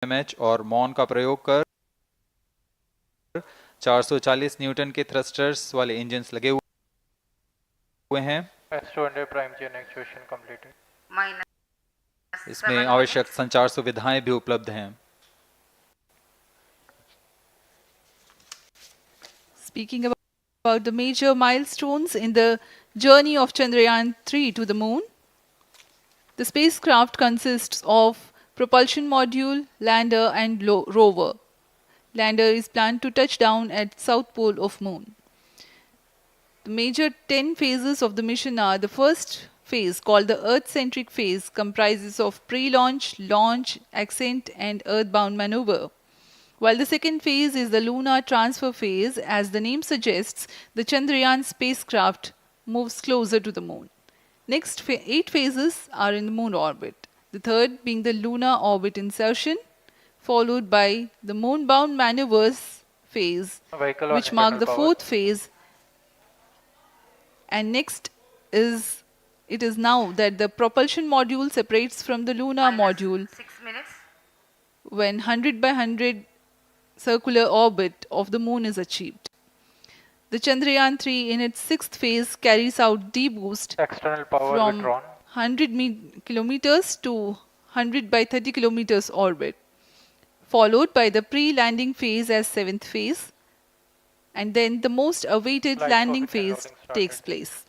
MH और मॉन का प्रयोग कर 440 न्यूटन के थ्रस्टर्स वाले इंजन्स लगे हुए हैं। इसमें आवश्यक संचार सुविधाएं भी उपलब्ध हैं। Speaking about the major milestones in the journey of Chandrayaan 3 to the moon, the spacecraft consists of propulsion module, lander and rover. Lander is planned to touch down at south pole of moon. The major 10 phases of the mission are: the first phase, called the Earth-centric phase, comprises of pre-launch, launch, ascent and earthbound maneuver. While the second phase is the lunar transfer phase, as the name suggests, the Chandrayaan spacecraft moves closer to the moon. Next 8 phases are in the moon orbit. The third being the lunar orbit insertion, followed by the moon-bound maneuvers phase, which mark the fourth phase. And next is, it is now that the propulsion module separates from the lunar module when 100 by 100 circular orbit of the moon is achieved. The Chandrayaan 3 in its sixth phase carries out D-boost from 100 kilometers to 100 by 30 kilometers orbit, followed by the pre-landing phase as seventh phase, and then the most awaited landing phase takes place.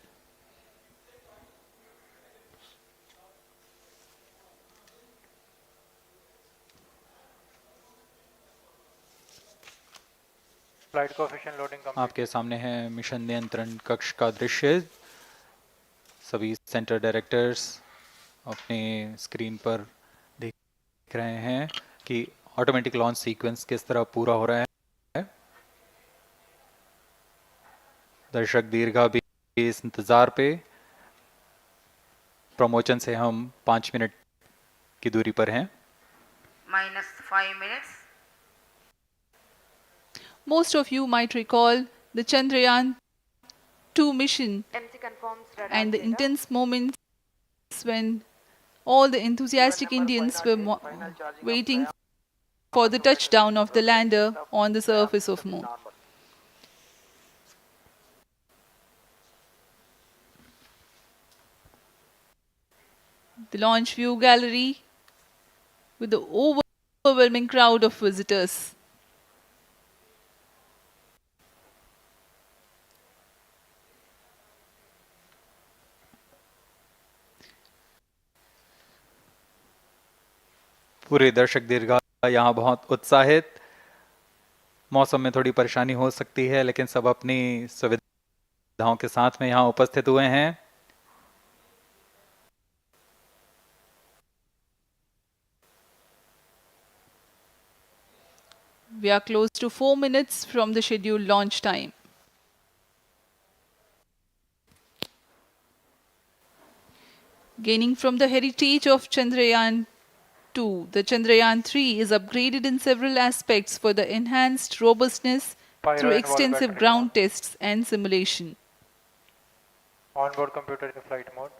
आपके सामने है mission नियंत्रण कक्ष का दृश्य। सभी centre directors अपने screen पर देख रहे हैं कि ऑटोमेटिक लॉन्च सीक्वेंस किस तरह पूरा हो रहा है। दर्शक दीर्घा भी इस इंतजार पे। प्रमोशन से हम 5 मिनट की दूरी पर हैं। -5 minutes. Most of you might recall the Chandrayaan 2 mission and the intense moments when all the enthusiastic Indians were waiting for the touchdown of the lander on the surface of moon. The launch view gallery with the overwhelming crowd of visitors. पूरे दर्शक दीर्घा यहाँ बहुत उत्साहित। मौसम में थोड़ी परेशानी हो सकती है, लेकिन सब अपनी सुविधाओं के साथ में यहाँ उपस्थित हुए हैं। We are close to 4 minutes from the scheduled launch time. Gaining from the heritage of Chandrayaan 2, the Chandrayaan 3 is upgraded in several aspects for the enhanced robustness through extensive ground tests and simulation. Onboard computer in flight mode.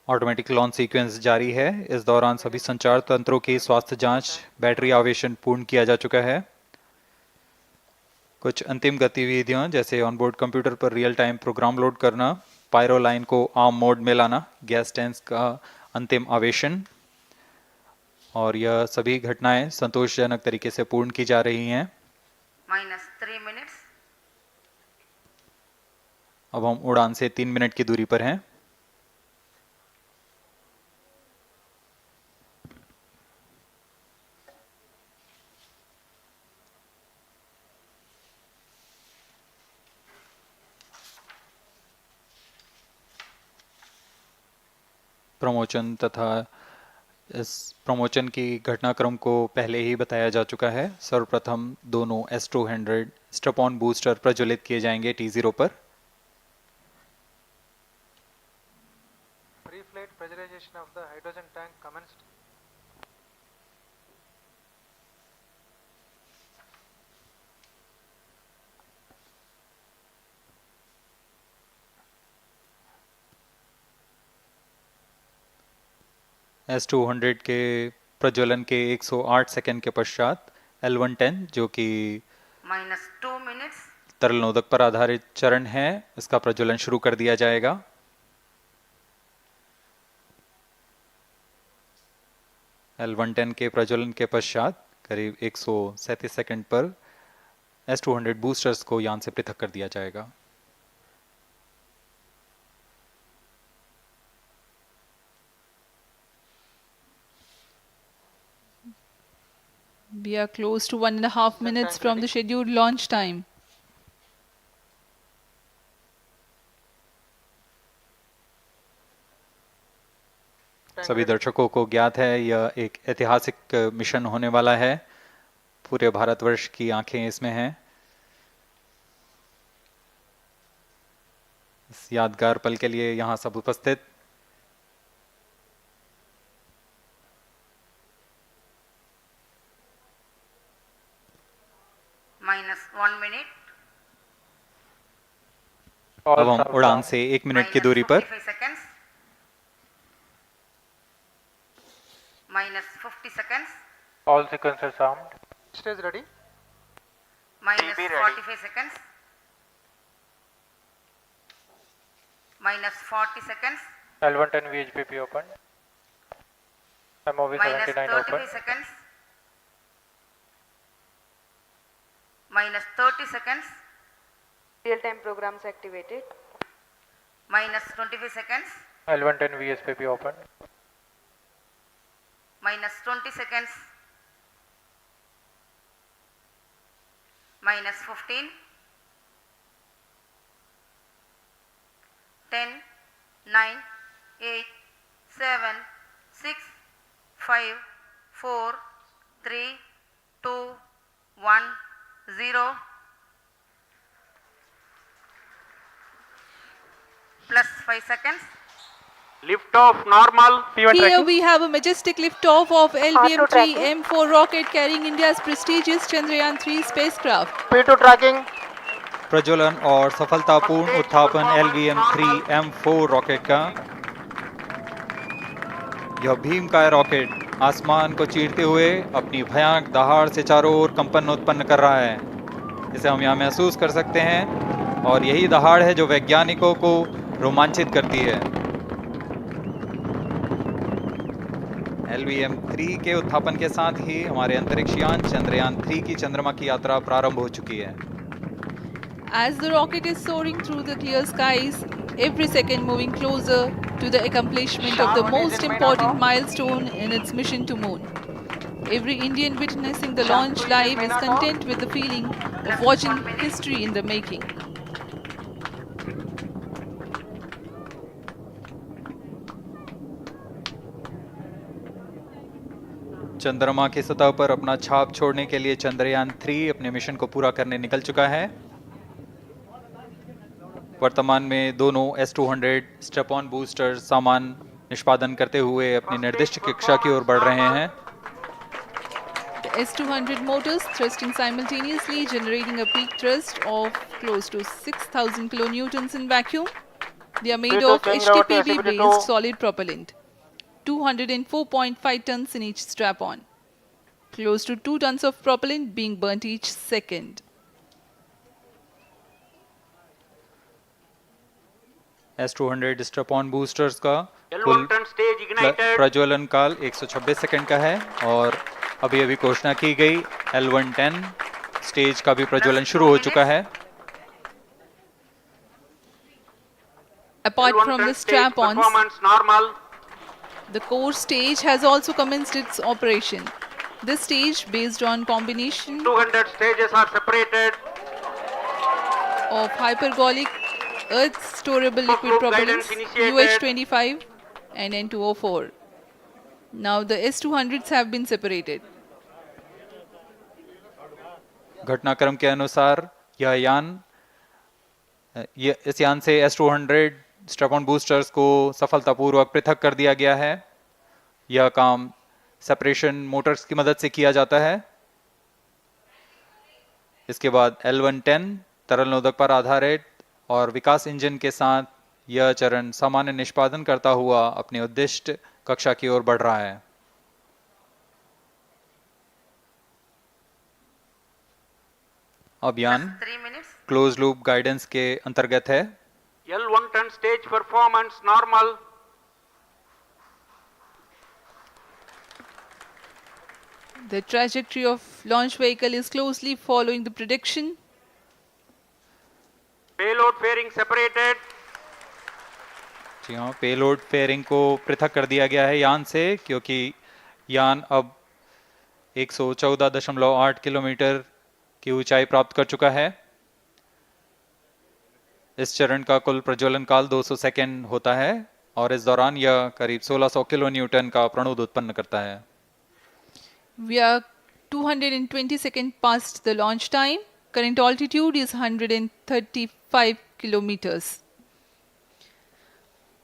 Automatic launch sequence जारी है। इस दौरान सभी संचार तंत्रों की स्वास्थ्य जांच, बैटरी आवेशन पूर्ण किया जा चुका है। कुछ अंतिम गतिविधियां जैसे ऑनबोर्ड कंप्यूटर पर रियल टाइम प्रोग्राम लोड करना, पायरो लाइन को आर्म मोड में लाना, गैस टैंक का अंतिम आवेशन, और यह सभी घटनाएं संतोषजनक तरीके से पूर्ण की जा रही हैं। -3 minutes. अब हम उड़ान से 3 मिनट की दूरी पर हैं। प्रमोशन तथा इस प्रमोशन की घटनाक्रम को पहले ही बताया जा चुका है। सर्वप्रथम दोनों एस्ट्रो 100 स्ट्रप-ऑन बूस्टर प्रज्वलित किए जाएंगे T0 पर। Pre-flight pressurization of the hydrogen tank commenced. S200 के प्रज्वलन के 108 सेकंड के पश्चात L110 जो कि -2 minutes, तरल नोदक पर आधारित चरण है, इसका प्रज्वलन शुरू कर दिया जाएगा। L110 के प्रज्वलन के पश्चात करीब 137 सेकंड पर S200 बूस्टर्स को यान से पृथक कर दिया जाएगा। We are close to 1.5 minutes from the scheduled launch time. सभी दर्शकों को ज्ञात है यह एक ऐतिहासिक मिशन होने वाला है। पूरे भारतवर्ष की आंखें इसमें हैं। इस यादगार पल के लिए यहाँ सब उपस्थित -1 minute, अब हम उड़ान से 1 मिनट की दूरी पर -55 seconds, -50 seconds, All sequences armed. Stage ready. -45 seconds, -40 seconds, L110 VHPP open. MOV 79 -35 open. seconds, -30 seconds, Real-time programs activated. -25 seconds, L110 VSPP open. -20 seconds, -15, 10, 9, 8, 7, 6, 5, 4, 3, 2, 1, 0. Plus 5 seconds. Lift off normal. P1 Here tracking. we have a majestic liftoff of Auto tracking. LVM-3 M4 rocket carrying India's prestigious Chandrayaan 3 spacecraft. P2 tracking. प्रज्वलन और सफलतापूर्ण उत्थापन LVM-3 M4 rocket का। यह भीमकाय rocket आसमान को चीरते हुए अपनी भयानक दहाड़ से चारों ओर कंपन उत्पन्न कर रहा है। इसे हम यहाँ महसूस कर सकते हैं और यही दहाड़ है जो वैज्ञानिकों को रोमांचित करती है। LVM-3 के उत्थापन के साथ ही हमारे अंतरिक्ष यान चंद्रयान 3 की चंद्रमा की यात्रा प्रारंभ हो चुकी है। As the rocket is soaring through the clear skies, every second moving closer to the accomplishment of the most important milestone in its mission to moon. Every Indian witnessing the launch live is content with the feeling of watching history in the making. चंद्रमा की सतह पर अपना छाप छोड़ने के लिए चंद्रयान 3 अपने मिशन को पूरा करने निकल चुका है। वर्तमान में दोनों S200 स्टेप ऑन बूस्टर सामान निष्पादन करते हुए अपनी निर्दिष्ट कक्षा की ओर बढ़ रहे हैं। The S200 motors thrusting simultaneously, generating a peak thrust of close to 6,000 kilonewtons in vacuum. They are made of HTPB-based solid propellant, 204.5 tons in each strap-on. Close to 2 tons of propellant being burnt each second. S200 step on boosters का कुल L110 stage ignited. प्रज्वलन काल 126 second का है और अभी अभी घोषणा की गई L110 स्टेज का भी प्रज्वलन शुरू हो चुका है। Apart from the L110 stage strap-ons, performance normal. the core stage has also commenced its operation. This stage, based on combination 200 stages are separated. of hypergolic earth storable liquid Group propellants guidance initiated. UH-25 and N2O4. Now the S200s have been separated. घटनाक्रम के अनुसार इस यान से S200 step on boosters को सफलतापूर्वक पृथक कर दिया गया है। यह काम सेपरेशन मोटर्स की मदद से किया जाता है। इसके बाद L110 तरल नोदक पर आधारित और विकास इंजन के साथ यह चरण सामान्य निष्पादन करता हुआ अपने उद्दिष्ट कक्षा की ओर बढ़ रहा है। अब plus यान 3 minutes. क्लोज लूप गाइडेंस के अंतर्गत है। L1 turn stage performance normal. The trajectory of launch vehicle is closely following the prediction. Payload fairing separated. जी हाँ, पेलोड फेयरिंग को पृथक कर दिया गया है यान से, क्योंकि यान अब 114.8 किलोमीटर की ऊंचाई प्राप्त कर चुका है। इस चरण का कुल प्रज्वलन काल 200 सेकेंड होता है और इस दौरान यह करीब 1600 किलो न्यूटन का प्रणुद उत्पन्न करता है। We are 220 seconds past the launch time. Current altitude is 135 kilometers.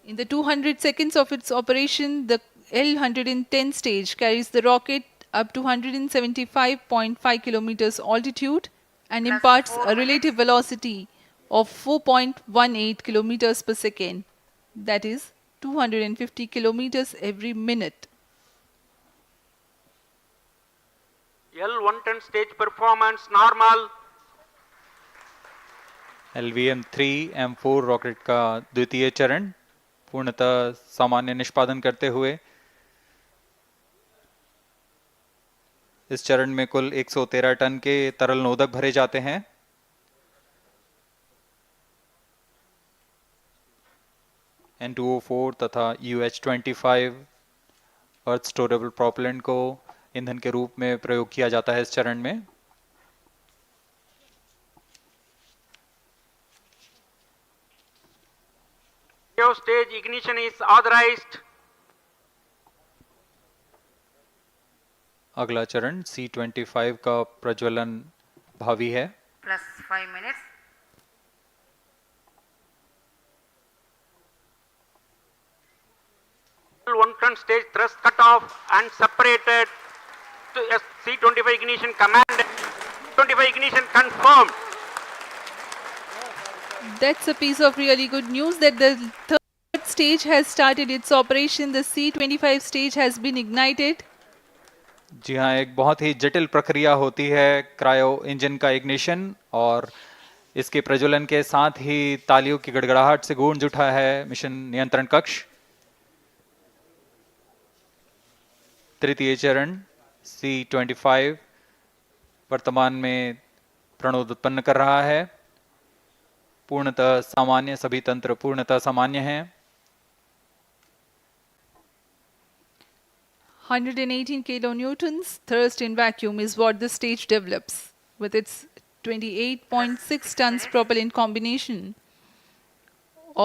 In the 200 seconds of its operation, the L-110 stage carries the rocket up to 175.5 kilometers altitude and Plus imparts 4 a relative minutes. velocity of 4.18 kilometers per second. That is 250 kilometers every minute. L1 turn stage performance normal. LVM-3 M4 rocket का द्वितीय चरण पूर्णतः सामान्य निष्पादन करते हुए इस चरण में कुल 113 टन के तरल नोदक भरे जाते हैं। N2O4 तथा UH-25 अर्थ स्टोरेबल प्रोपेलेंट को ईंधन के रूप में प्रयोग किया जाता है इस चरण में। Stage ignition is authorized. अगला चरण C-25 का प्रज्वलन भावी है। Plus 5 minutes. L1 turn stage thrust cut off and separated. To C25 ignition command. 25 ignition confirmed. That's a piece of really good news that the third stage has started its operation. The C-25 stage has been ignited. जी हाँ, एक बहुत ही जटिल प्रक्रिया होती है cryo engine का ignition, और इसके प्रज्वलन के साथ ही तालियों की गड़गड़ाहट से गूंज उठा है मिशन नियंत्रण कक्ष। तृतीय चरण C-25 वर्तमान में प्रणोद उत्पन्न कर रहा है। पूर्णतः सामान्य, सभी तंत्र पूर्णतः सामान्य हैं। 118 kilonewtons thrust in vacuum is what the stage develops with its 28.6 tons propellant combination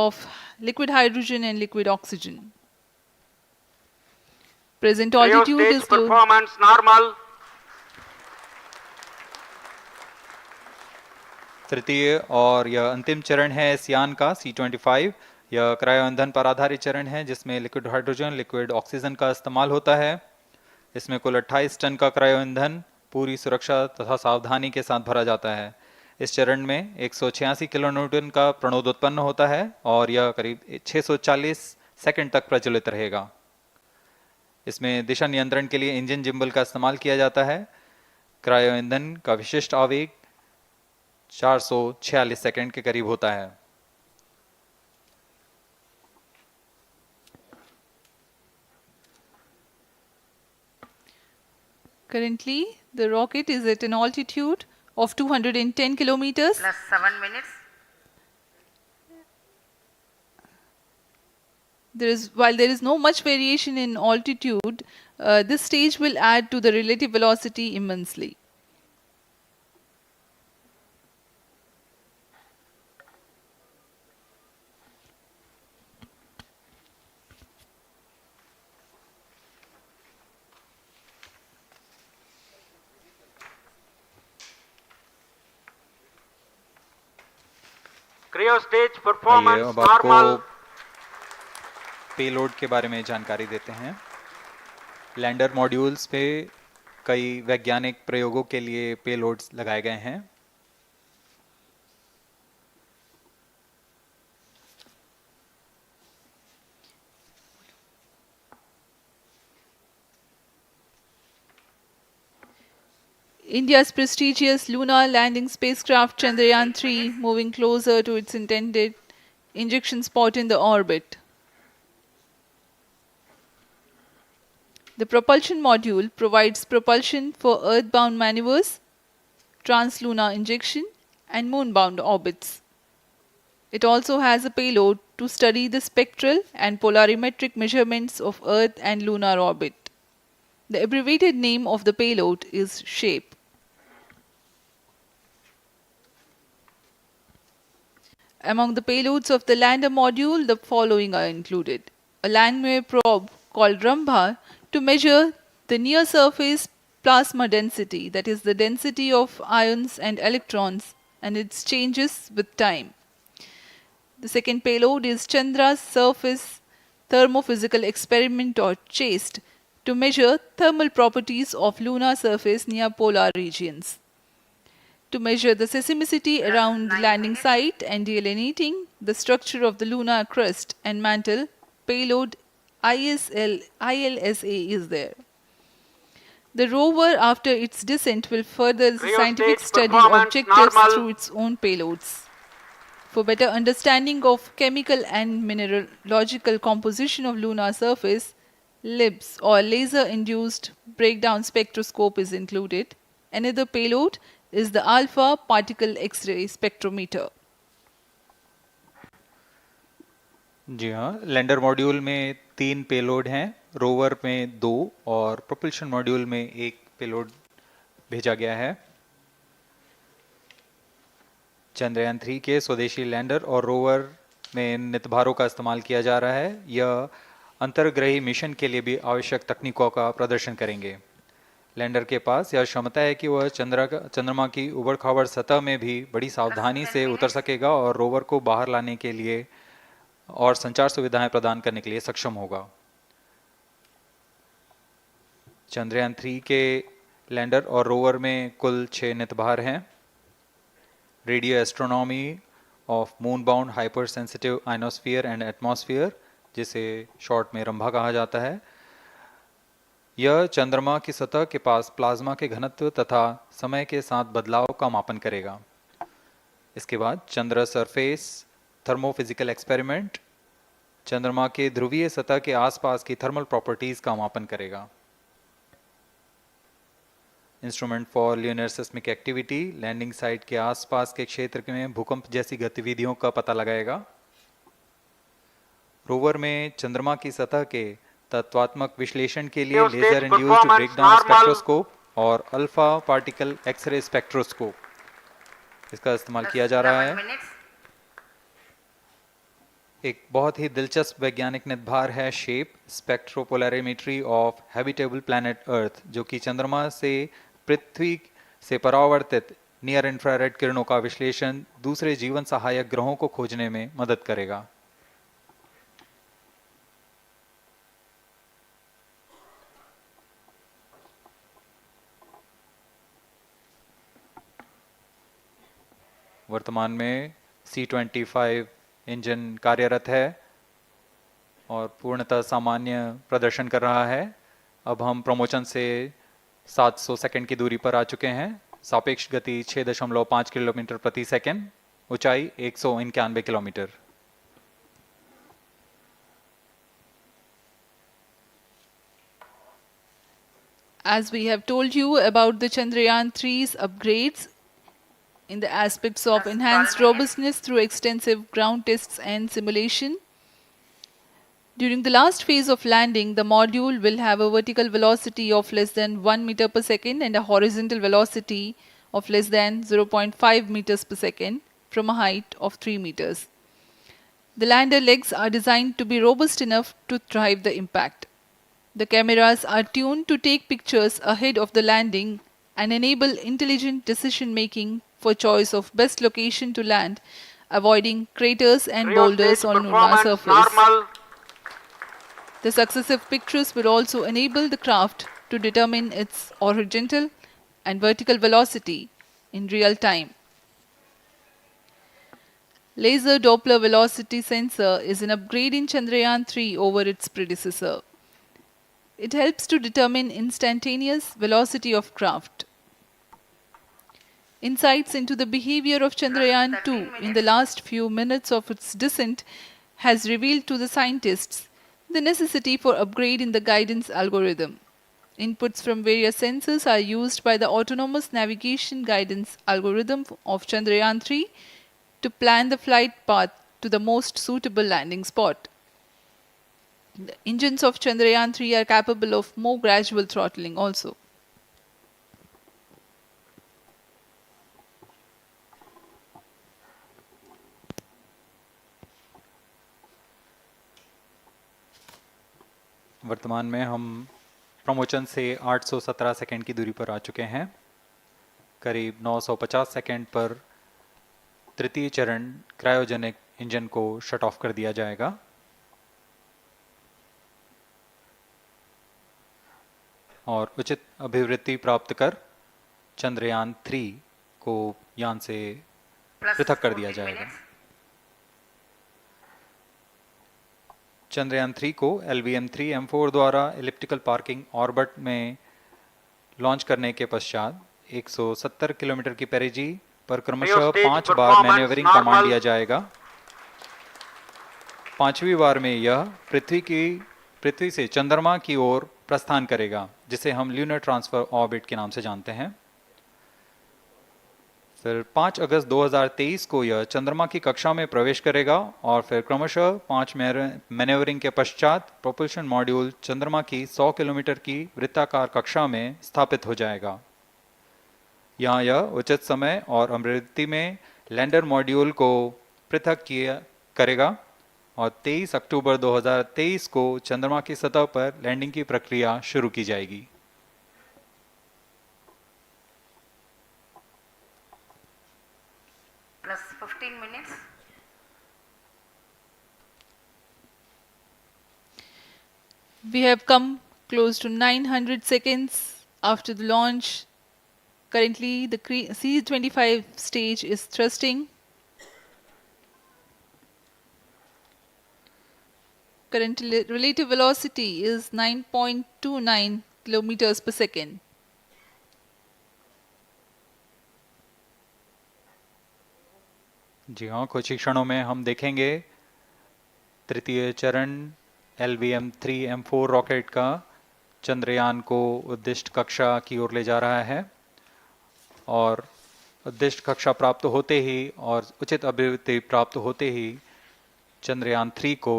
of liquid hydrogen and liquid oxygen. Present altitude Stage is low. performance normal. तृतीय और यह अंतिम चरण है इस यान का C-25। यह क्रायो ईंधन पर आधारित चरण है जिसमें लिक्विड हाइड्रोजन, लिक्विड ऑक्सीजन का इस्तेमाल होता है। इसमें कुल 28 टन का क्रायो ईंधन पूरी सुरक्षा तथा सावधानी के साथ भरा जाता है। इस चरण में 186 किलो न्यूटन का प्रणोद उत्पन्न होता है और यह करीब 640 सेकंड तक प्रज्वलित रहेगा। इसमें दिशा नियंत्रण के लिए इंजन जिम्बल का इस्तेमाल किया जाता है। क्रायो ईंधन का विशिष्ट आवेग 446 सेकंड के करीब होता है। Currently, the rocket is at an altitude of 210 kilometers. Plus 7 minutes. While there is no much variation in altitude, this stage will add to the relative velocity immensely. Cryo stage आइए performance अब आपको normal. Payload के बारे में जानकारी देते हैं। Lander modules पे कई वैज्ञानिक प्रयोगों के लिए पेलोड्स लगाए गए हैं। India's prestigious lunar landing spacecraft Chandrayaan 3 moving closer to its intended injection spot in the orbit. The propulsion module provides propulsion for earthbound maneuvers, translunar injection, and moonbound orbits. It also has a payload to study the spectral and polarimetric measurements of Earth and lunar orbit. The abbreviated name of the payload is SHAPE. Among the payloads of the lander module, the following are included. A landwehr probe called Rambha to measure the near-surface plasma density, that is the density of ions and electrons, and its changes with time. The second payload is Chandra's Surface Thermophysical Experiment or CHASTE to measure thermal properties of lunar surface near polar regions. To measure the seismicity around the landing site and delineating the structure of the lunar crust and mantle, payload ILSA is there. The rover, after its descent, will further the scientific Rheostat study performance objectives normal. through its own payloads. For better understanding of chemical and mineralogical composition of lunar surface, LIBS or laser-induced breakdown spectroscope is included. Another payload is the alpha particle X-ray spectrometer. जी हाँ, lander module में 3 payload हैं, rover में 2 और propulsion module में 1 payload भेजा गया है। चंद्रयान 3 के स्वदेशी लैंडर और रोवर में नितभारों का इस्तेमाल किया जा रहा है। यह अंतर्ग्रही मिशन के लिए भी आवश्यक तकनीकों का प्रदर्शन करेंगे। लैंडर के पास यह क्षमता है कि वह चंद्रमा की उबड़-खाबड़ सतह में भी बड़ी सावधानी से उतर सकेगा और रोवर को बाहर लाने के लिए और संचार सुविधाएं प्रदान करने के लिए सक्षम होगा। चंद्रयान 3 के लैंडर और रोवर में कुल 6 नितभार हैं। Radio astronomy of moon bound hyper sensitive ionosphere and atmosphere, जिसे शॉर्ट में रंभा कहा जाता है, यह चंद्रमा की सतह के पास प्लाज्मा के घनत्व तथा समय के साथ बदलाव का मापन करेगा। इसके बाद चंद्र सरफेस थर्मोफिजिकल एक्सपेरिमेंट चंद्रमा के ध्रुवीय सतह के आसपास की थर्मल प्रॉपर्टीज का मापन करेगा। Instrument for lunar seismic activity landing site के आसपास के क्षेत्र में भूकंप जैसी गतिविधियों का पता लगाएगा। रोवर में चंद्रमा की सतह के तत्वात्मक विश्लेषण के लिए लेजर इंड्यूस्ड ब्रेकडाउन स्पेक्ट्रोस्कोप और अल्फा पार्टिकल एक्सरे स्पेक्ट्रोस्कोप इसका इस्तेमाल किया जा रहा है। एक बहुत ही दिलचस्प वैज्ञानिक निर्धार है shape स्पेक्ट्रोपोलैरिमेट्री of habitable planet earth, जो कि चंद्रमा से पृथ्वी से परावर्तित नियर इंफ्रारेड किरणों का विश्लेषण दूसरे जीवन सहायक ग्रहों को खोजने में मदद करेगा। वर्तमान में C-25 इंजन कार्यरत है और पूर्णतः सामान्य प्रदर्शन कर रहा है। अब हम प्रमोशन से 700 सेकंड की दूरी पर आ चुके हैं। सापेक्ष गति 6.5 किलोमीटर प्रति सेकंड, ऊंचाई 191 kilometre. As we have told you about the Chandrayaan 3's upgrades in the aspects of enhanced robustness through extensive ground tests and simulation. During the last phase of landing, the module will have a vertical velocity of less than 1 meter per second and a horizontal velocity of less than 0.5 meters per second from a height of 3 meters. The lander legs are designed to be robust enough to thrive the impact. The cameras are tuned to take pictures ahead of the landing and enable intelligent decision making for choice of best location to land, avoiding craters and boulders on lunar surface. The successive pictures will also enable the craft to determine its horizontal and vertical velocity in real time. Laser Doppler velocity sensor is an upgrade in Chandrayaan 3 over its predecessor. It helps to determine instantaneous velocity of craft. Insights into the behavior of Chandrayaan 2 in the last few minutes of its descent has revealed to the scientists the necessity for upgrade in the guidance algorithm. Inputs from various sensors are used by the autonomous navigation guidance algorithm of Chandrayaan 3 to plan the flight path to the most suitable landing spot. The engines of Chandrayaan 3 are capable of more gradual throttling also. वर्तमान में हम promotion से 817 second की दूरी पर आ चुके हैं। करीब 950 सेकंड पर तृतीय चरण क्रायोजेनिक इंजन को शट ऑफ कर दिया जाएगा। और उचित अभिवृद्धि प्राप्त कर चंद्रयान 3 को यान से पृथक कर दिया जाएगा। चंद्रयान 3 को LVM-3M4 द्वारा एलिप्टिकल पार्किंग ऑर्बिट में लॉन्च करने के पश्चात 170 किलोमीटर की पेरिजी पर क्रमशः 5 बार मैन्यूवरिंग कमांड दिया जाएगा। 5वीं बार में यह पृथ्वी से चंद्रमा की ओर प्रस्थान करेगा, जिसे हम ल्यूनर ट्रांसफर ऑर्बिट के नाम से जानते हैं। फिर 5 अगस्त 2023 को यह चंद्रमा की कक्षा में प्रवेश करेगा और फिर क्रमशः 5 मैन्यूवरिंग के पश्चात प्रोपल्शन मॉड्यूल चंद्रमा की 100 किलोमीटर की वृत्ताकार कक्षा में स्थापित हो जाएगा। यहाँ यह उचित समय और अभिवृद्धि में लैंडर मॉड्यूल को पृथक करेगा और 23 अक्टूबर 2023 को चंद्रमा की सतह पर लैंडिंग की प्रक्रिया शुरू की जाएगी। Plus 15 minutes. We have come close to 900 seconds after the launch. Currently, the C-25 stage is thrusting. Current relative velocity is 9.29 kilometers per second. जी हाँ, कुछ ही क्षणों में हम देखेंगे तृतीय चरण LVM-3M4 रॉकेट का चंद्रयान को उद्दिष्ट कक्षा की ओर ले जा रहा है और उद्दिष्ट कक्षा प्राप्त होते ही और उचित अभिवृद्धि प्राप्त होते ही चंद्रयान 3 को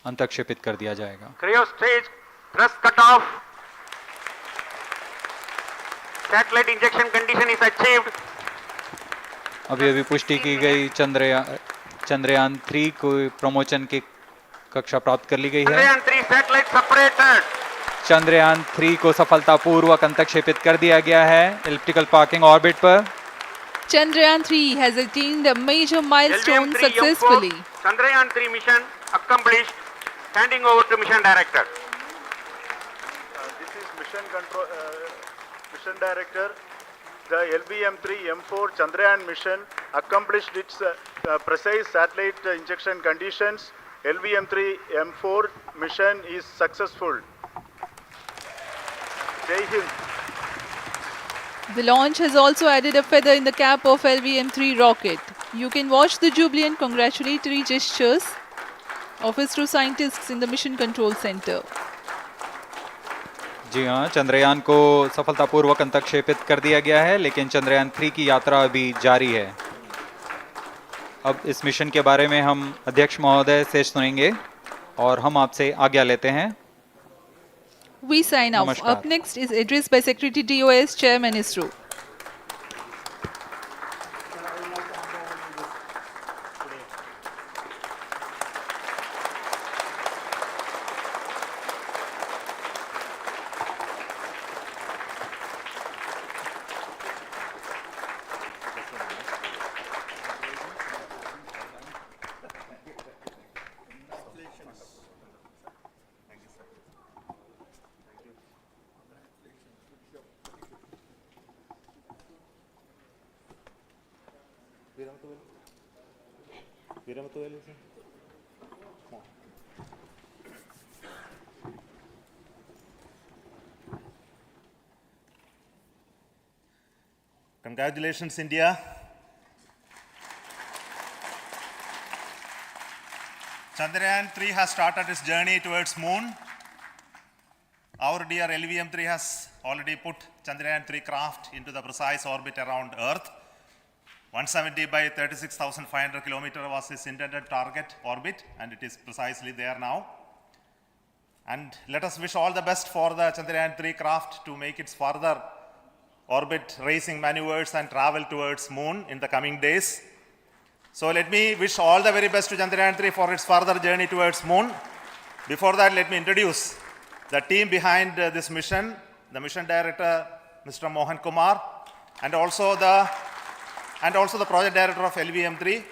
अंतक्षेपित कर दिया जाएगा। Cryo stage thrust cutoff. Satellite injection condition is achieved. अभी पुष्टि की गई चंद्रयान 3 को प्रमोशन की कक्षा प्राप्त कर ली गई है। Chandrayaan 3 satellite separated. चंद्रयान 3 को सफलतापूर्वक अंतक्षेपित कर दिया गया है एलिप्टिकल पार्किंग ऑर्बिट पर। Chandrayaan 3 has attained a major milestone successfully. Chandrayaan 3 mission accomplished. Handing over to mission director. This is mission director. The LVM-3M4 Chandrayaan mission accomplished its precise satellite injection conditions. LVM-3M4 mission is successful. Jai Hind. The launch has also added a feather in the cap of LVM-3 rocket. You can watch the jubilant congratulatory gestures of ISRO scientists in the Mission Control Center. जी हाँ, चंद्रयान को सफलतापूर्वक अंतक्षेपित कर दिया गया है, लेकिन चंद्रयान 3 की यात्रा अभी जारी है। अब इस मिशन के बारे में हम अध्यक्ष महोदय से सुनेंगे और हम आपसे आज्ञा लेते हैं। We sign off. नमस्कार। Up next is address by Secretary DOS, Chairman ISRO. Congratulations, India. Chandrayaan 3 has started its journey towards moon. Our dear LVM-3 has already put Chandrayaan 3 craft into the precise orbit around Earth. 170 by 36,500 kilometers was its intended target orbit, and it is precisely there now. And let us wish all the best for the Chandrayaan 3 craft to make its further orbit racing maneuvers and travel towards moon in the coming days. So let me wish all the very best to Chandrayaan 3 for its further journey towards moon. Before that, let me introduce the team behind this mission, the mission director, Mr. Mohan Kumar, and also the project director of LVM-3.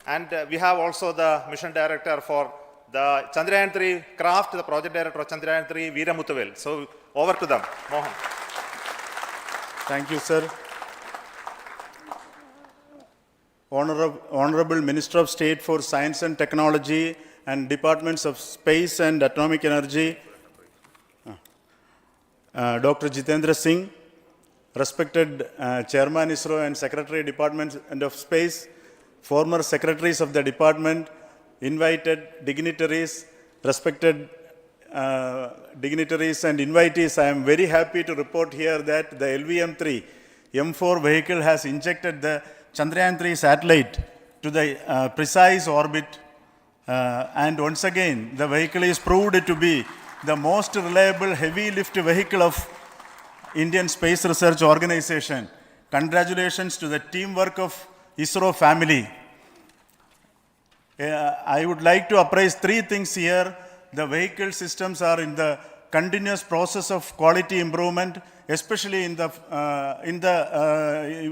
And we have also the mission director for the Chandrayaan 3 craft, the project director of Chandrayaan 3, Veera Muthuvel. So over to them, Mohan. Thank you, sir. Honorable Minister of State for Science and Technology and Departments of Space and Atomic Energy, Dr. Jitendra Singh, respected Chairman ISRO and Secretary Department of Space, former secretaries of the department, invited dignitaries, respected dignitaries and invitees. I am very happy to report here that the LVM-3 M4 vehicle has injected the Chandrayaan 3 satellite to the precise orbit, and once again the vehicle is proved to be the most reliable heavy lift vehicle of Indian Space Research Organization. Congratulations to the teamwork of ISRO family. I would like to appraise three things here. The vehicle systems are in the continuous process of quality improvement, especially in the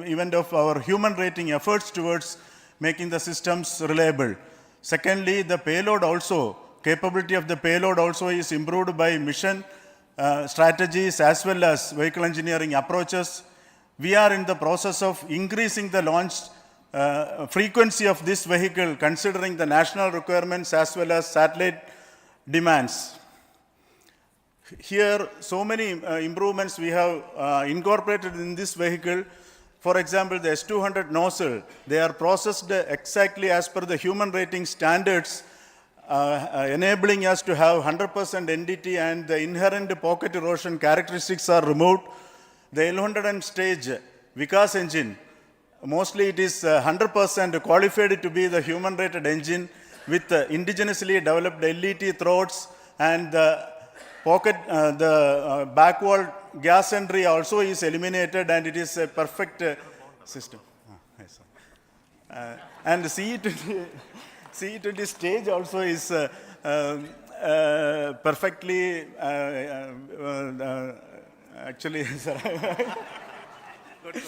event of our human rating efforts towards making the systems reliable. Secondly, the payload also, capability of the payload also is improved by mission strategies as well as vehicle engineering approaches. We are in the process of increasing the launch frequency of this vehicle considering the national requirements as well as satellite demands. Here, so many improvements we have incorporated in this vehicle. For example, the S200 nozzle, they are processed exactly as per the human rating standards, enabling us to have 100% NDT, and the inherent pocket erosion characteristics are removed. The L100 stage Vikas engine, mostly it is 100% qualified to be the human rated engine with indigenously developed LET throats, and the pocket, the backward gas entry also is eliminated, and it is a perfect system. And CE20 stage also is perfectly, actually, sir. Good.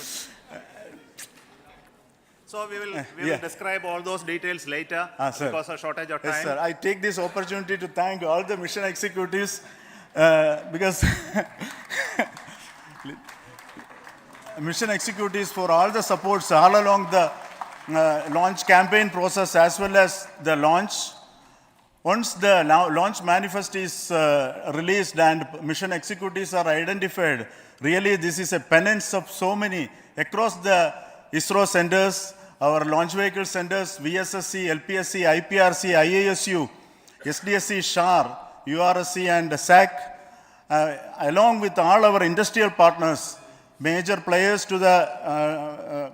So we will describe all those details later because of shortage of time. Yes, sir. I take this opportunity to thank all the mission executives because mission executives for all the supports all along the launch campaign process as well as the launch. Once the launch manifest is released and mission executives are identified, really this is a penance of so many across the ISRO centers, our launch vehicle centers, VSSC, LPSC, IPRC, IASU, SDSC, SHAR, URSC and SAC, along with all our industrial partners, major players to the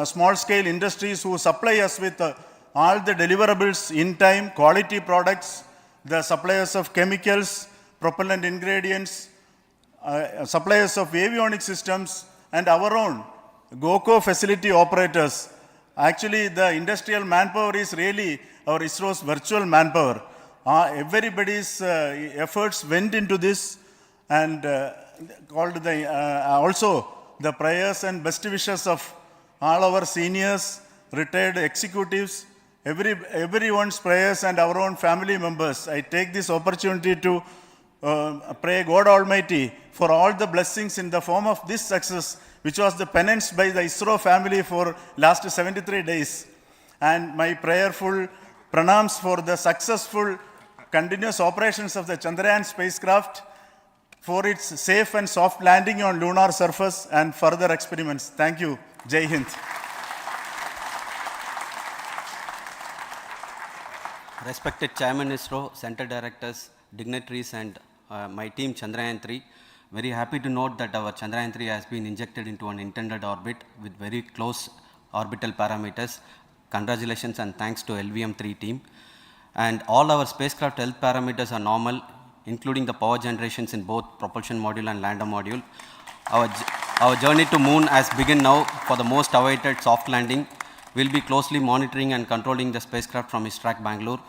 small-scale industries who supply us with all the deliverables in time, quality products, the suppliers of chemicals, propellant ingredients, suppliers of avionics systems, and our own GOCO facility operators. Actually, the industrial manpower is really our ISRO's virtual manpower. Everybody's efforts went into this, and also the prayers and best wishes of all our seniors, retired executives, everyone's prayers and our own family members. I take this opportunity to pray God Almighty for all the blessings in the form of this success, which was the penance by the ISRO family for last 73 days. And my prayerful pranams for the successful continuous operations of the Chandrayaan spacecraft for its safe and soft landing on lunar surface and further experiments. Thank you. Jai Hind. Respected Chairman ISRO, Center Directors, dignitaries and my team Chandrayaan 3, very happy to note that our Chandrayaan 3 has been injected into an intended orbit with very close orbital parameters. Congratulations and thanks to LVM-3 team. And all our spacecraft health parameters are normal, including the power generations in both propulsion module and lander module. Our journey to moon has begun now for the most awaited soft landing. We'll be closely monitoring and controlling the spacecraft from ISRO Bangalore.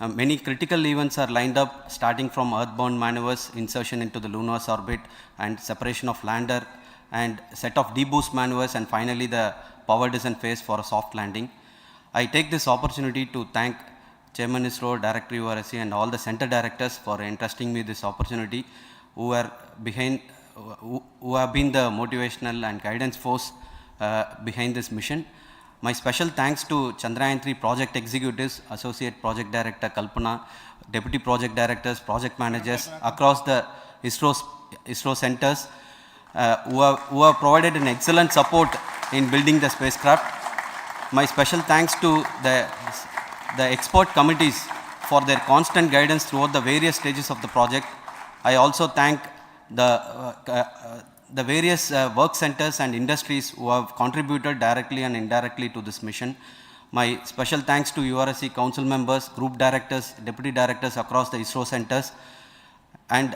Many critical events are lined up, starting from earthbound maneuvers, insertion into the lunar orbit, and separation of lander, and set of deboost maneuvers, and finally the power descent phase for a soft landing. I take this opportunity to thank Chairman ISRO, Director URSC, and all the center directors for entrusting me this opportunity, who have been the motivational and guidance force behind this mission. My special thanks to Chandrayaan 3 project executives, Associate Project Director Kalpana, Deputy Project Directors, Project Managers across the ISRO centers who have provided an excellent support in building the spacecraft. My special thanks to the expert committees for their constant guidance throughout the various stages of the project. I also thank the various work centers and industries who have contributed directly and indirectly to this mission. My special thanks to URSC council members, group directors, deputy directors across the ISRO centers, and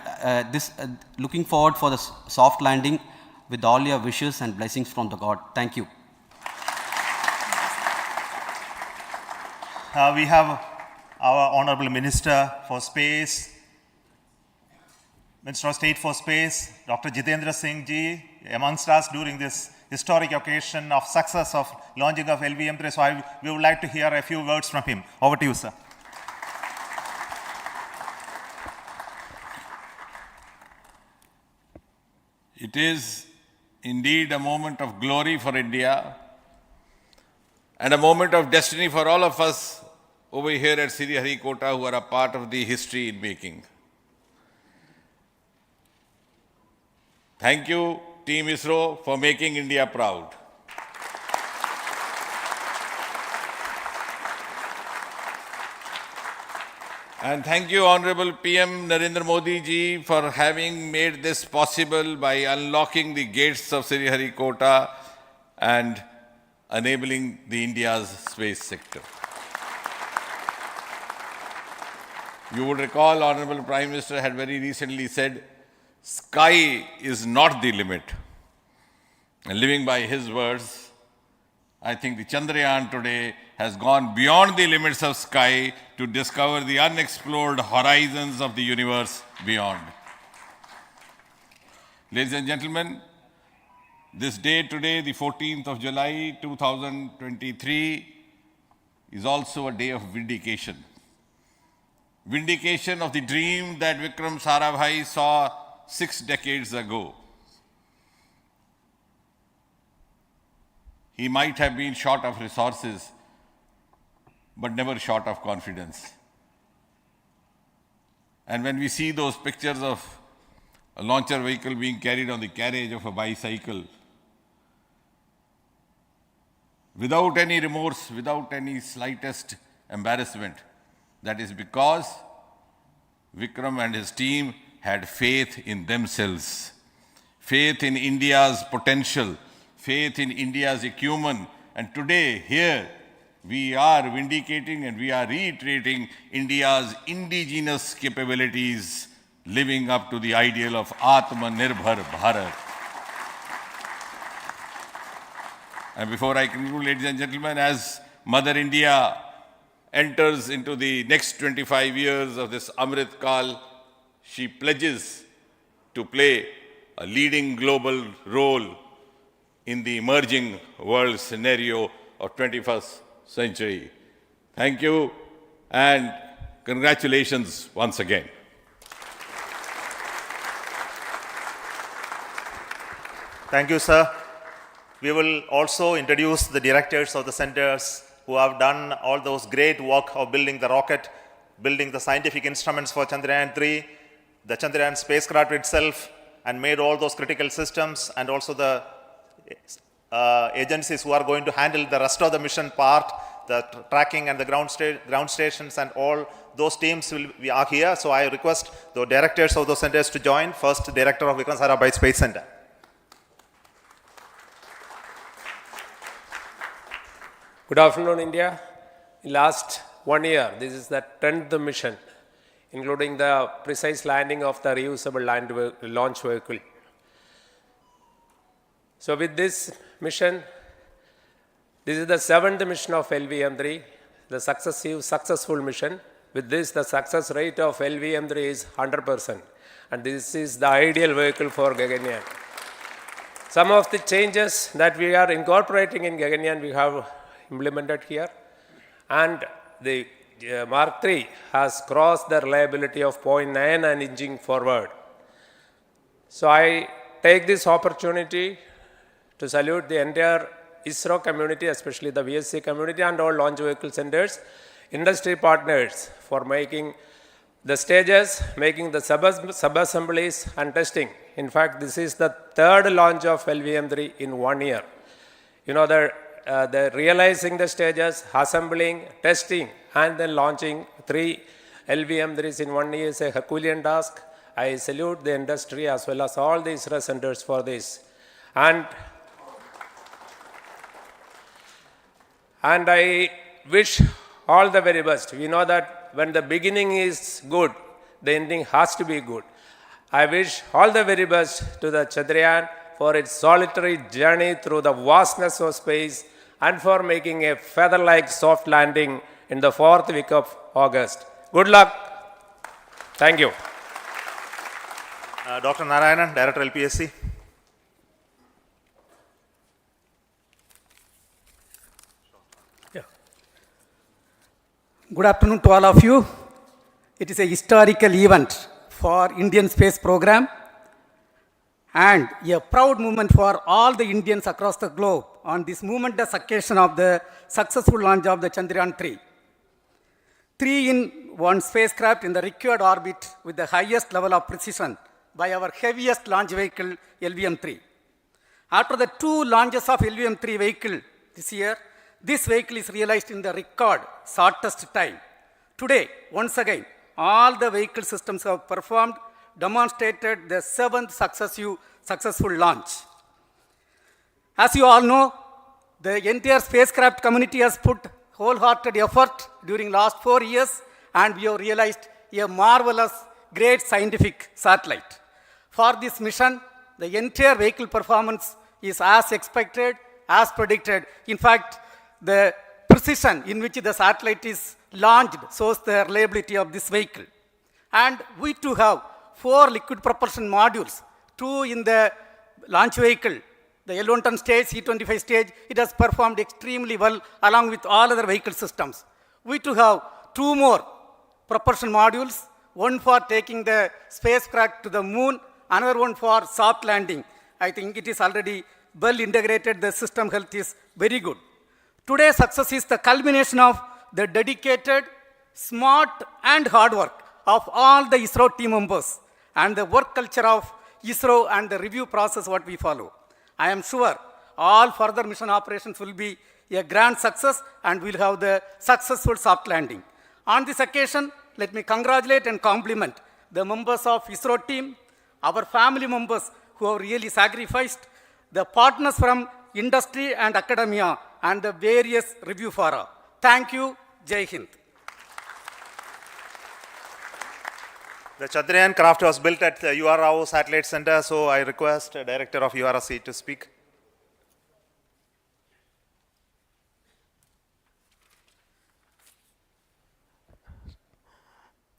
looking forward for the soft landing with all your wishes and blessings from the God. Thank you. We have our Honorable Minister for Space, Minister of State for Space, Dr. Jitendra Singh ji, amongst us during this historic occasion of success of launching of LVM-3. So we would like to hear a few words from him. Over to you, sir. It is indeed a moment of glory for India and a moment of destiny for all of us over here at Sriharikota who are a part of the history in making. Thank you, Team ISRO, for making India proud. And thank you, Honorable PM Narendra Modi ji, for having made this possible by unlocking the gates of Sriharikota and enabling the India's space sector. You would recall, Honorable Prime Minister had very recently said, sky is not the limit. And living by his words, I think the Chandrayaan today has gone beyond the limits of sky to discover the unexplored horizons of the universe beyond. Ladies and gentlemen, this day today, the 14th of July 2023, is also a day of vindication. Vindication of the dream that Vikram Sarabhai saw 6 decades ago. He might have been short of resources, but never short of confidence. And when we see those pictures of a launcher vehicle being carried on the carriage of a bicycle, without any remorse, without any slightest embarrassment, that is because Vikram and his team had faith in themselves, faith in India's potential, faith in India's acumen. And today, here, we are vindicating and we are reiterating India's indigenous capabilities, living up to the ideal of Atmanirbhar Bharat. And before I conclude, ladies and gentlemen, as Mother India enters into the next 25 years of this Amrit Kal, she pledges to play a leading global role in the emerging world scenario of 21st century. Thank you and congratulations once again. Thank you, sir. We will also introduce the directors of the centers who have done all those great work of building the rocket, building the scientific instruments for Chandrayaan 3. the Chandrayaan spacecraft itself and made all those critical systems, and also the agencies who are going to handle the rest of the mission part, the tracking and the ground stations and all those teams are here. So I request the directors of those centers to join. First, Director of Vikram Sarabhai Space Center. Good afternoon, India. In last 1 year, this is the 10th mission, including the precise landing of the reusable launch vehicle. So with this mission, this is the 7th mission of LVM-3, the successful mission. With this, the success rate of LVM-3 is 100%. And this is the ideal vehicle for Gaganyaan. Some of the changes that we are incorporating in Gaganyaan, we have implemented here. And the Mark III has crossed the reliability of 0.9 and inching forward. So I take this opportunity to salute the entire ISRO community, especially the VSC community and all launch vehicle centers, industry partners for making the stages, making the sub-assemblies and testing. In fact, this is the 3rd launch of LVM-3 in 1 year. You know, the realizing the stages, assembling, testing, and then launching 3 LVM-3s in 1 year is a Herculean task. I salute the industry as well as all the ISRO centers for this. And I wish all the very best. We know that when the beginning is good, the ending has to be good. I wish all the very best to the Chandrayaan for its solitary journey through the vastness of space and for making a feather-like soft landing in the 4th week of August. Good luck. Thank you. Dr. Narayanan, Director LPSC. Good afternoon to all of you. It is a historical event for Indian space program and a proud moment for all the Indians across the globe on this momentous occasion of the successful launch of the Chandrayaan-3. 3-in-1 spacecraft in the required orbit with the highest level of precision by our heaviest launch vehicle, LVM-3. After the 2 launches of LVM-3 vehicle this year, this vehicle is realized in the record shortest time. Today, once again, all the vehicle systems have performed, demonstrated the 7th successful launch. As you all know, the entire spacecraft community has put wholehearted effort during last 4 years, and we have realized a marvelous, great scientific satellite. For this mission, the entire vehicle performance is as expected, as predicted. In fact, the precision in which the satellite is launched shows the reliability of this vehicle. And we too have 4 liquid propulsion modules, 2 in the launch vehicle. The L110 stage, C25 stage, it has performed extremely well along with all other vehicle systems. We too have 2 more propulsion modules, one for taking the spacecraft to the moon, another one for soft landing. I think it is already well integrated, the system health is very good. Today's success is the culmination of the dedicated, smart and hard work of all the ISRO team members and the work culture of ISRO and the review process what we follow. I am sure all further mission operations will be a grand success and we'll have the successful soft landing. On this occasion, let me congratulate and compliment the members of ISRO team, our family members who have really sacrificed, the partners from industry and academia, and the various review fora. Thank you. Jai Hind. The Chandrayaan craft was built at the URO Satellite Center, so I request the Director of URC to speak.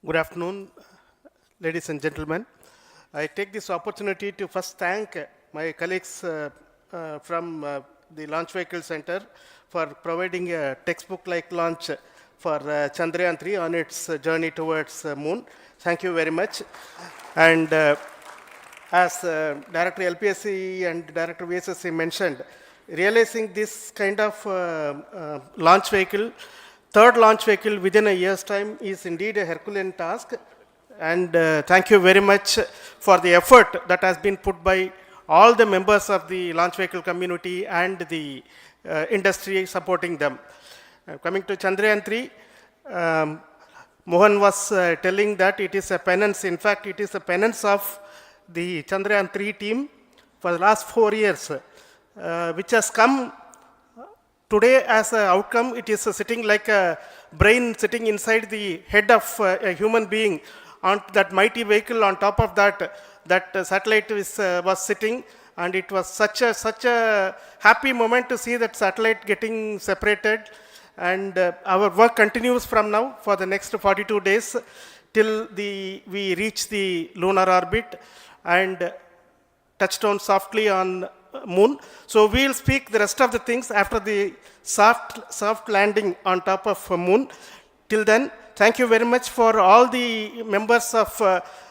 Good afternoon, ladies and gentlemen. I take this opportunity to first thank my colleagues from the Launch Vehicle Center for providing a textbook-like launch for Chandrayaan-3 on its journey towards moon. Thank you very much. And as Director LPSC and Director VSSC mentioned, realizing this kind of launch vehicle, 3rd launch vehicle within a year's time is indeed a Herculean task. and thank you very much for the effort that has been put by all the members of the launch vehicle community and the industry supporting them. Coming to Chandrayaan 3, Mohan was telling that it is a penance. In fact, it is a penance of the Chandrayaan 3 team for the last 4 years, which has come today as an outcome. It is sitting like a brain sitting inside the head of a human being on that mighty vehicle. On top of that, satellite was sitting, and it was such a happy moment to see that satellite getting separated. And our work continues from now for the next 42 days till we reach the lunar orbit and touch down softly on moon. So we'll speak the rest of the things after the soft landing on top of moon. Till then, thank you very much for all the members of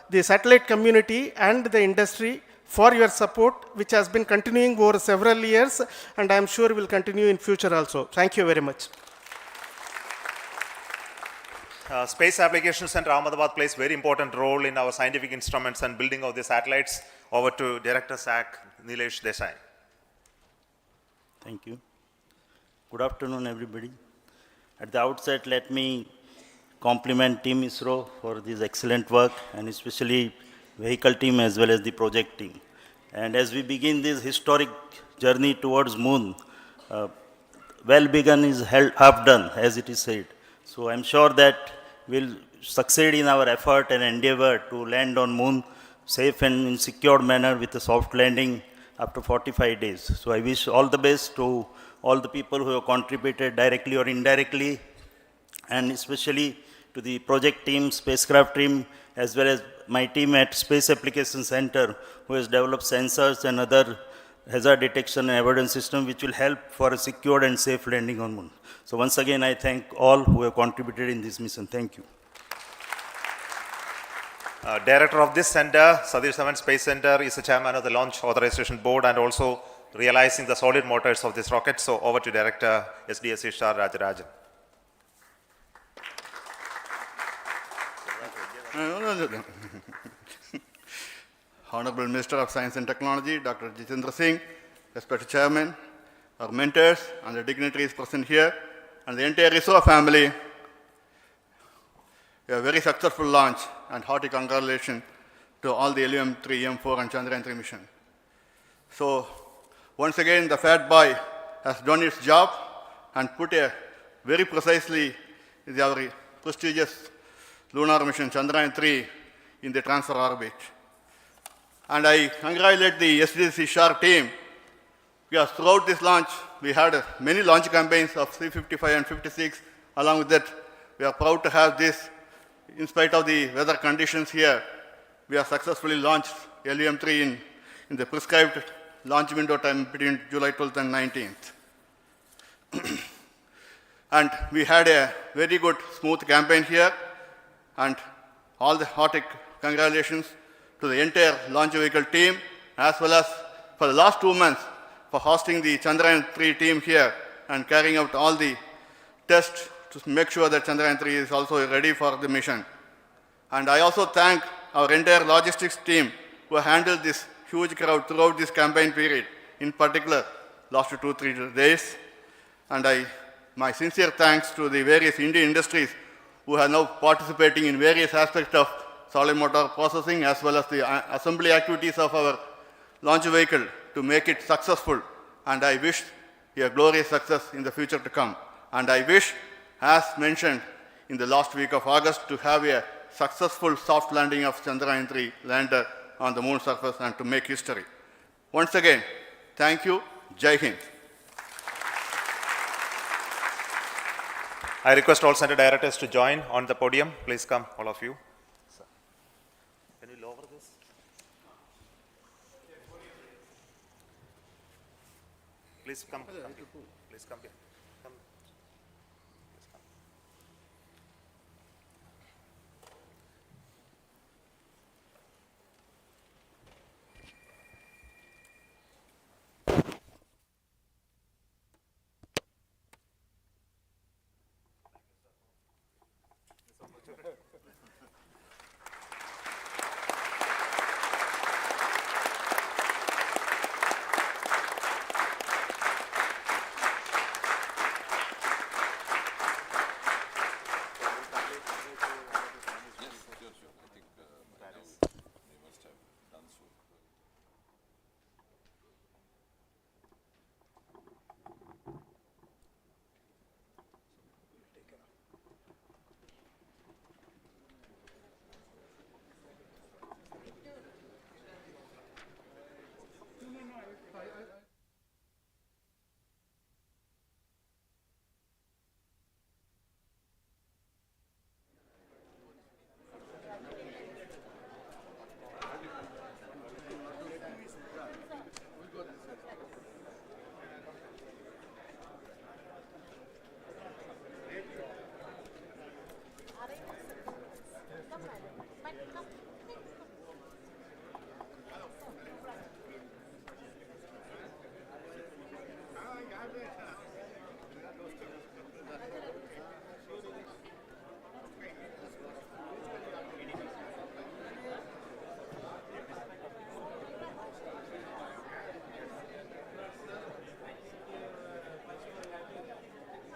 the satellite community and the industry for your support, which has been continuing over several years, and I'm sure will continue in future also. Thank you very much. Space Applications Center Ahmedabad plays very important role in our scientific instruments and building of the satellites. Over to Director SAC, Nilesh Desai. Thank you. Good afternoon, everybody. At the outset, let me compliment Team ISRO for this excellent work, and especially vehicle team as well as the project team. And as we begin this historic journey towards moon, well begun is half done, as it is said. So I'm sure that we'll succeed in our effort and endeavor to land on moon safe and in secured manner with a soft landing after 45 days. So I wish all the best to all the people who have contributed directly or indirectly, and especially to the project team, spacecraft team, as well as my team at Space Applications Center, who has developed sensors and other hazard detection and avoidance system which will help for a secured and safe landing on moon. So once again, I thank all who have contributed in this mission. Thank you. Director of this center, Satish Dhawan Space Center, is the chairman of the Launch Authorization Board and also realizing the solid motors of this rocket. So over to Director SDSC Shah Rajarajan. Honorable Minister of Science and Technology, Dr. Jitendra Singh, respected Chairman, our mentors and the dignitaries present here, and the entire ISRO family, a very successful launch and hearty congratulations to all the LVM-3, M4 and Chandrayaan-3 mission. So once again, the fat boy has done its job and put a very precisely our prestigious lunar mission Chandrayaan-3 in the transfer orbit. And I congratulate the SDC SHAR team, because throughout this launch, we had many launch campaigns of 355 and 56. Along with that, we are proud to have this. In spite of the weather conditions here, we have successfully launched LVM-3 in the prescribed launch window time between July 12th and 19th. And we had a very good, smooth campaign here, and all the hearty congratulations to the entire launch vehicle team, as well as for the last 2 months for hosting the Chandrayaan-3 team here and carrying out all the tests to make sure that Chandrayaan-3 is also ready for the mission. And I also thank our entire logistics team who handled this huge crowd throughout this campaign period, in particular last 2-3 days. And my sincere thanks to the various Indian industries who are now participating in various aspects of solid motor processing as well as the assembly activities of our launch vehicle to make it successful. And I wish a glorious success in the future to come. And I wish, as mentioned in the last week of August, to have a successful soft landing of Chandrayaan-3 lander on the moon surface and to make history. Once again, thank you. Jai Hind. I request all center directors to join on the podium. Please come, all of you. Can you lower this? Please come. Please come here. Come.